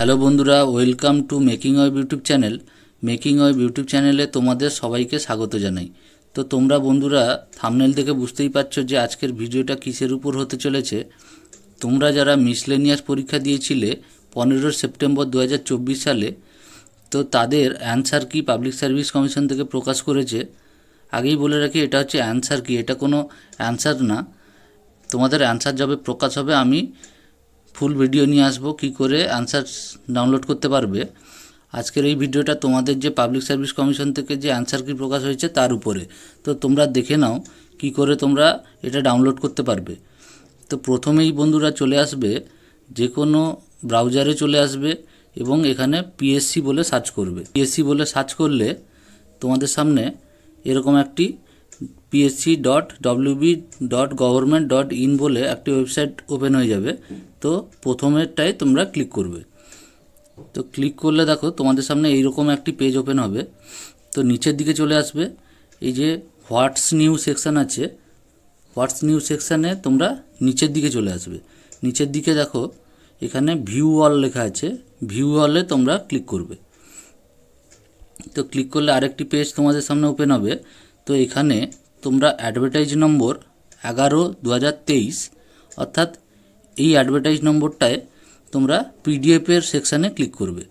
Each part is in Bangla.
হ্যালো বন্ধুরা, welcome to making web YouTube channel. Making web YouTube চ্যানেলে তোমাদের সবাইকে স্বাগত জানাই। তো তোমরা বন্ধুরা থাম্বনেল দেখে বুঝতেই পারছো যে আজকের ভিডিওটা কিসের উপর হতে চলেছে। তোমরা যারা মিসলেনিয়াস পরীক্ষা দিয়েছিলে 15 সেপ্টেম্বর 2024 সালে, তো তাদের অ্যান্সার কি পাবলিক সার্ভিস কমিশন থেকে প্রকাশ করেছে। আগেই বলে রাখি, এটা হচ্ছে অ্যান্সার কি, এটা কোনো অ্যান্সার না। তোমাদের অ্যান্সার যবে প্রকাশ হবে আমি ফুল ভিডিও নিয়ে আসবো কী করে অ্যান্সার ডাউনলোড করতে পারবে। আজকের এই ভিডিওটা তোমাদের যে পাবলিক সার্ভিস কমিশন থেকে যে অ্যান্সার কি প্রকাশ হয়েছে তার উপরে। তো তোমরা দেখে নাও কি করে তোমরা এটা ডাউনলোড করতে পারবে। তো প্রথমেই বন্ধুরা চলে আসবে, যে কোনো ব্রাউজারে চলে আসবে এবং এখানে পিএসসি বলে সার্চ করবে। পিএসসি বলে সার্চ করলে তোমাদের সামনে এরকম একটি psc.wb.government.in বলে একটি ওয়েবসাইট ওপেন হয়ে যাবে। তো প্রথমেরটায় তোমরা ক্লিক করবে। তো ক্লিক করলে দেখো তোমাদের সামনে এইরকম একটি পেজ ওপেন হবে। তো নিচের দিকে চলে আসবে, এই যে হোয়াটস নিউ সেকশান আছে, হোয়াটস নিউ সেকশানে তোমরা নিচের দিকে চলে আসবে। নিচের দিকে দেখো এখানে ভিউ অল লেখা আছে, ভিউ অলে তোমরা ক্লিক করবে। তো ক্লিক করলে আরেকটি পেজ তোমাদের সামনে ওপেন হবে। তো এখানে তোমরা অ্যাডভার্টাইজ নম্বর 11/2023 অর্থাৎ এই অ্যাডভার্টাইজ নম্বরটায় তোমরা পিডিএফের সেকশানে ক্লিক করবে।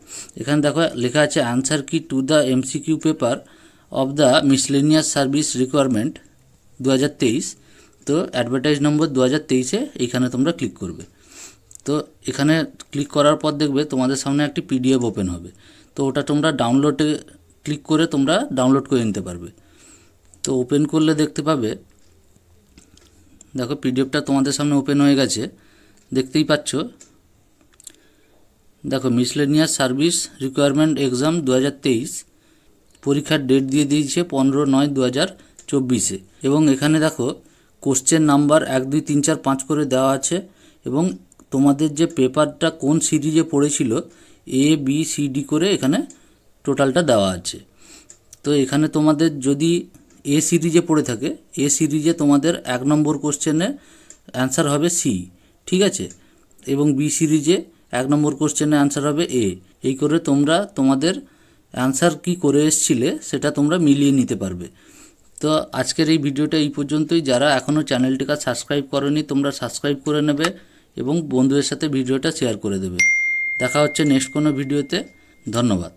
এখানে দেখো লেখা আছে অ্যান্সার কি to the MCQ paper of the miscellaneous service requirement 2023। তো অ্যাডভার্টাইজ নম্বর 2023-এ এইখানে তোমরা ক্লিক করবে। তো এখানে ক্লিক করার পর দেখবে তোমাদের সামনে একটি পিডিএফ ওপেন হবে। তো ওটা তোমরা ডাউনলোডে ক্লিক করে তোমরা ডাউনলোড করে নিতে পারবে। তো ওপেন করলে দেখতে পাবে, দেখো পিডিএফটা তোমাদের সামনে ওপেন হয়ে গেছে, দেখতেই পাচ্ছ। দেখো মিসলেনিয়াস সার্ভিস রিকোয়ারমেন্ট এক্সাম 2023 পরীক্ষার ডেট দিয়ে দিয়েছে 15/9/2024-এ। এবং এখানে দেখো কোশ্চেন নাম্বার 1 2 3 4 5 করে দেওয়া আছে এবং তোমাদের যে পেপারটা কোন সিরিজে পড়েছিল ABCD করে এখানে টোটালটা দেওয়া আছে। তো এখানে তোমাদের যদি এ সিরিজে পড়ে থাকে, এ সিরিজে তোমাদের 1 নম্বর কোশ্চেনের অ্যান্সার হবে সি, ঠিক আছে, এবং বি সিরিজে 1 নম্বর কোশ্চেনের অ্যান্সার হবে এ। এই করে তোমরা তোমাদের অ্যান্সার কি করে এসছিলে সেটা তোমরা মিলিয়ে নিতে পারবে। তো আজকের এই ভিডিওটা এই পর্যন্তই। যারা এখনও চ্যানেলটিকে সাবস্ক্রাইব করোনি তোমরা সাবস্ক্রাইব করে নেবে এবং বন্ধুদের সাথে ভিডিওটা শেয়ার করে দেবে। দেখা হচ্ছে নেক্সট কোনো ভিডিওতে। ধন্যবাদ।